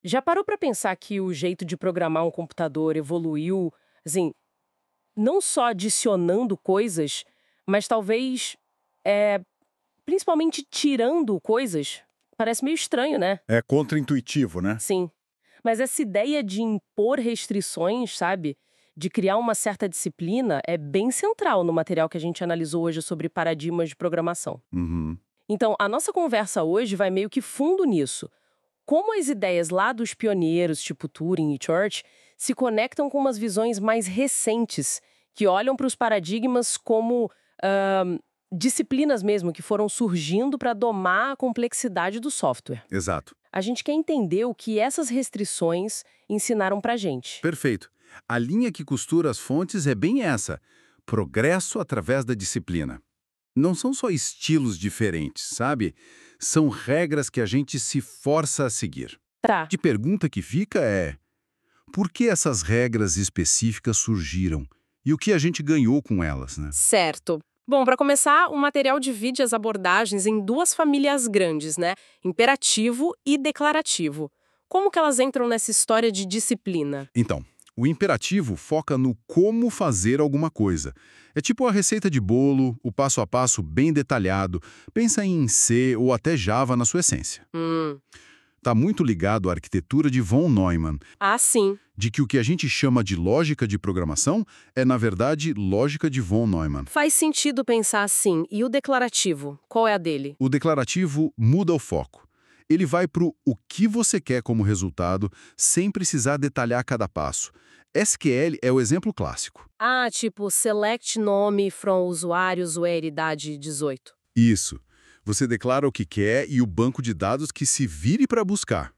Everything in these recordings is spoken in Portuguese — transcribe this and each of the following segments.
Já parou para pensar que o jeito de programar um computador evoluiu, assim, não só adicionando coisas, mas talvez, é, principalmente tirando coisas? Parece meio estranho, né? É contraintuitivo, né? Sim. Mas essa ideia de impor restrições, sabe? De criar uma certa disciplina é bem central no material que a gente analisou hoje sobre paradigmas de programação. Uhum. Então, a nossa conversa hoje vai meio que fundo nisso. Como as ideias lá dos pioneiros, tipo Turing e Church, se conectam com umas visões mais recentes, que olham para os paradigmas como disciplinas mesmo, que foram surgindo para domar a complexidade do software. Exato. A gente quer entender o que essas restrições ensinaram pra gente. Perfeito. A linha que costura as fontes é bem essa: progresso através da disciplina. Não são só estilos diferentes, sabe? São regras que a gente se força a seguir. Tá. A pergunta que fica é: por que essas regras específicas surgiram? E o que a gente ganhou com elas, né? Certo. Bom, para começar, o material divide as abordagens em duas famílias grandes, né? Imperativo e declarativo. Como que elas entram nessa história de disciplina? Então, o imperativo foca no como fazer alguma coisa. É tipo a receita de bolo, o passo a passo bem detalhado. Pensa em C ou até Java na sua essência. Hum. Está muito ligado à arquitetura de von Neumann, Ah, sim. de que o que a gente chama de lógica de programação é, na verdade, lógica de von Neumann. Faz sentido pensar assim. E o declarativo? Qual é a dele? O declarativo muda o foco. Ele vai para o que você quer como resultado, sem precisar detalhar cada passo. SQL é o exemplo clássico. Ah, tipo, select nome from usuários where idade 18. Isso. Você declara o que quer e o banco de dados que se vire para buscar.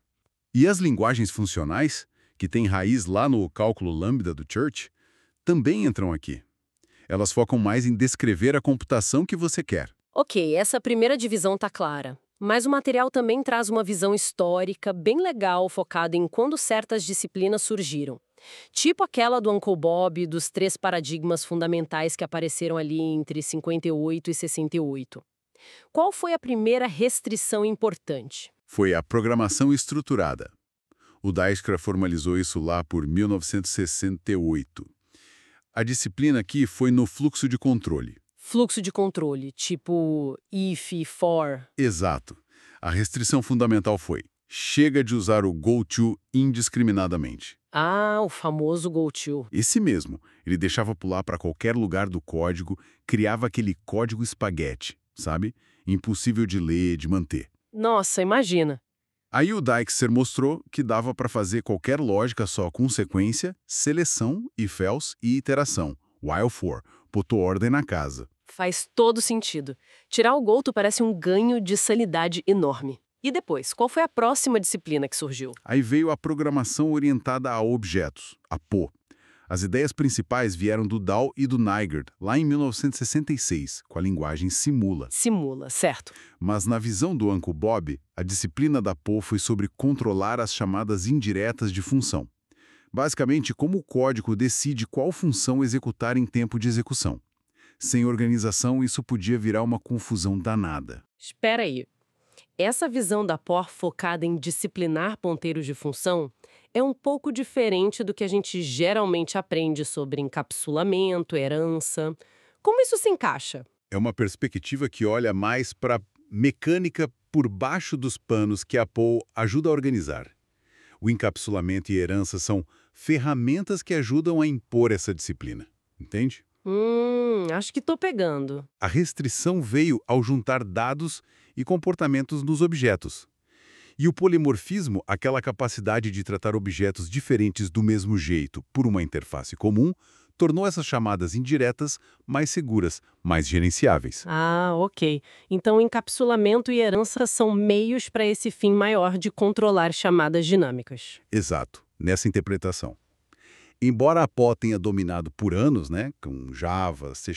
E as linguagens funcionais, que têm raiz lá no cálculo lambda do Church, também entram aqui. Elas focam mais em descrever a computação que você quer. Ok, essa primeira divisão tá clara. Mas o material também traz uma visão histórica bem legal focada em quando certas disciplinas surgiram. Tipo aquela do Uncle Bob dos 3 paradigmas fundamentais que apareceram ali entre 58 e 68. Qual foi a primeira restrição importante? Foi a programação estruturada. O Dijkstra formalizou isso lá por 1968. A disciplina aqui foi no fluxo de controle. Fluxo de controle, tipo if, for. Exato. A restrição fundamental foi: chega de usar o goto indiscriminadamente. Ah, o famoso go-to. Esse mesmo, ele deixava pular para qualquer lugar do código, criava aquele código espaguete, sabe? Impossível de ler, de manter. Nossa, imagina. Aí o Dijkstra mostrou que dava para fazer qualquer lógica só com sequência, seleção, if else e iteração, while for, botou ordem na casa. Faz todo sentido. Tirar o Goto parece um ganho de sanidade enorme. E depois, qual foi a próxima disciplina que surgiu? Aí veio a programação orientada a objetos, a PO. As ideias principais vieram do Dow e do Nygaard, lá em 1966, com a linguagem Simula. Simula, certo. Mas na visão do Uncle Bob, a disciplina da PO foi sobre controlar as chamadas indiretas de função. Basicamente, como o código decide qual função executar em tempo de execução. Sem organização, isso podia virar uma confusão danada. Espera aí. Essa visão da POR focada em disciplinar ponteiros de função é um pouco diferente do que a gente geralmente aprende sobre encapsulamento, herança. Como isso se encaixa? É uma perspectiva que olha mais para mecânica por baixo dos panos que a PO ajuda a organizar. O encapsulamento e herança são ferramentas que ajudam a impor essa disciplina. Entende? Acho que tô pegando. A restrição veio ao juntar dados e comportamentos nos objetos. E o polimorfismo, aquela capacidade de tratar objetos diferentes do mesmo jeito por uma interface comum, tornou essas chamadas indiretas mais seguras, mais gerenciáveis. Ah, ok. Então, encapsulamento e herança são meios para esse fim maior de controlar chamadas dinâmicas. Exato, nessa interpretação. Embora a PO tenha dominado por anos, né, com Java, C#,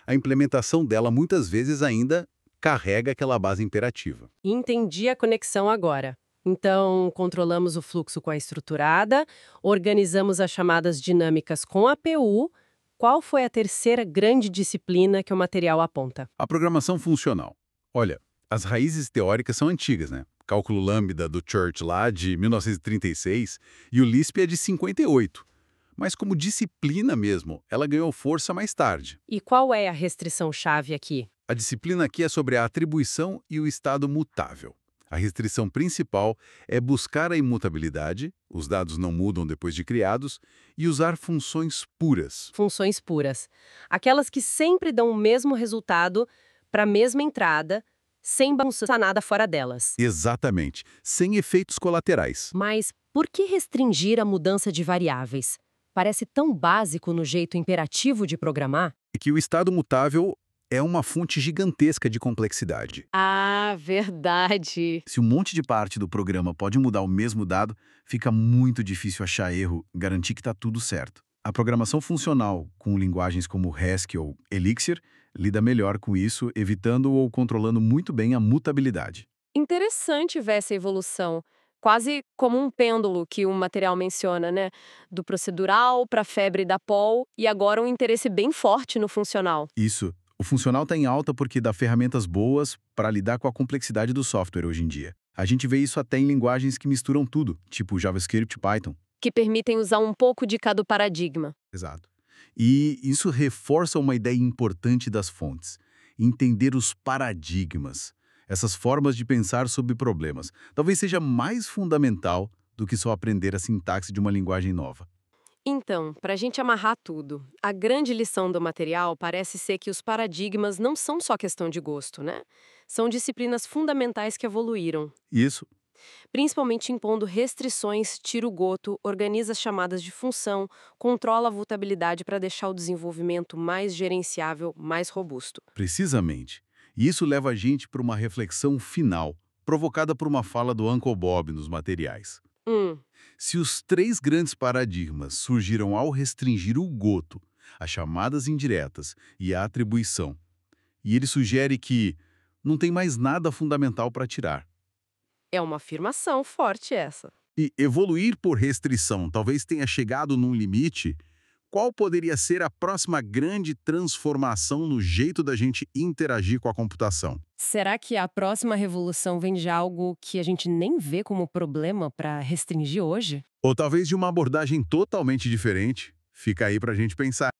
a implementação dela muitas vezes ainda carrega aquela base imperativa. Entendi a conexão agora. Então, controlamos o fluxo com a estruturada, organizamos as chamadas dinâmicas com a PU. Qual foi a terceira grande disciplina que o material aponta? A programação funcional. Olha, as raízes teóricas são antigas, né? cálculo lambda do Church lá de 1936, e o Lisp é de 58. Mas como disciplina mesmo, ela ganhou força mais tarde. E qual é a restrição-chave aqui? A disciplina aqui é sobre a atribuição e o estado mutável. A restrição principal é buscar a imutabilidade, os dados não mudam depois de criados, e usar funções puras. Funções puras. Aquelas que sempre dão o mesmo resultado para a mesma entrada, sem bagunçar nada fora delas. Exatamente, sem efeitos colaterais. Mas por que restringir a mudança de variáveis? Parece tão básico no jeito imperativo de programar. É que o estado mutável é uma fonte gigantesca de complexidade. Ah, verdade. Se um monte de parte do programa pode mudar o mesmo dado, fica muito difícil achar erro, garantir que está tudo certo. A programação funcional, com linguagens como Haskell ou Elixir, lida melhor com isso, evitando ou controlando muito bem a mutabilidade. Interessante ver essa evolução. Quase como um pêndulo que o material menciona, né? Do procedural para a febre da POL e agora um interesse bem forte no funcional. Isso. O funcional está em alta porque dá ferramentas boas para lidar com a complexidade do software hoje em dia. A gente vê isso até em linguagens que misturam tudo, tipo JavaScript e Python. Que permitem usar um pouco de cada paradigma. Exato. E isso reforça uma ideia importante das fontes: entender os paradigmas, essas formas de pensar sobre problemas. Talvez seja mais fundamental do que só aprender a sintaxe de uma linguagem nova. Então, para a gente amarrar tudo, a grande lição do material parece ser que os paradigmas não são só questão de gosto, né? São disciplinas fundamentais que evoluíram. Isso. Principalmente impondo restrições, tira o goto, organiza as chamadas de função, controla a vulnerabilidade para deixar o desenvolvimento mais gerenciável, mais robusto. Precisamente. E isso leva a gente para uma reflexão final, provocada por uma fala do Uncle Bob nos materiais. Se os três grandes paradigmas surgiram ao restringir o goto, as chamadas indiretas e a atribuição, e ele sugere que não tem mais nada fundamental para tirar. É uma afirmação forte essa. E evoluir por restrição talvez tenha chegado num limite. Qual poderia ser a próxima grande transformação no jeito da gente interagir com a computação? Será que a próxima revolução vem de algo que a gente nem vê como problema para restringir hoje? Ou talvez de uma abordagem totalmente diferente? Fica aí pra gente pensar.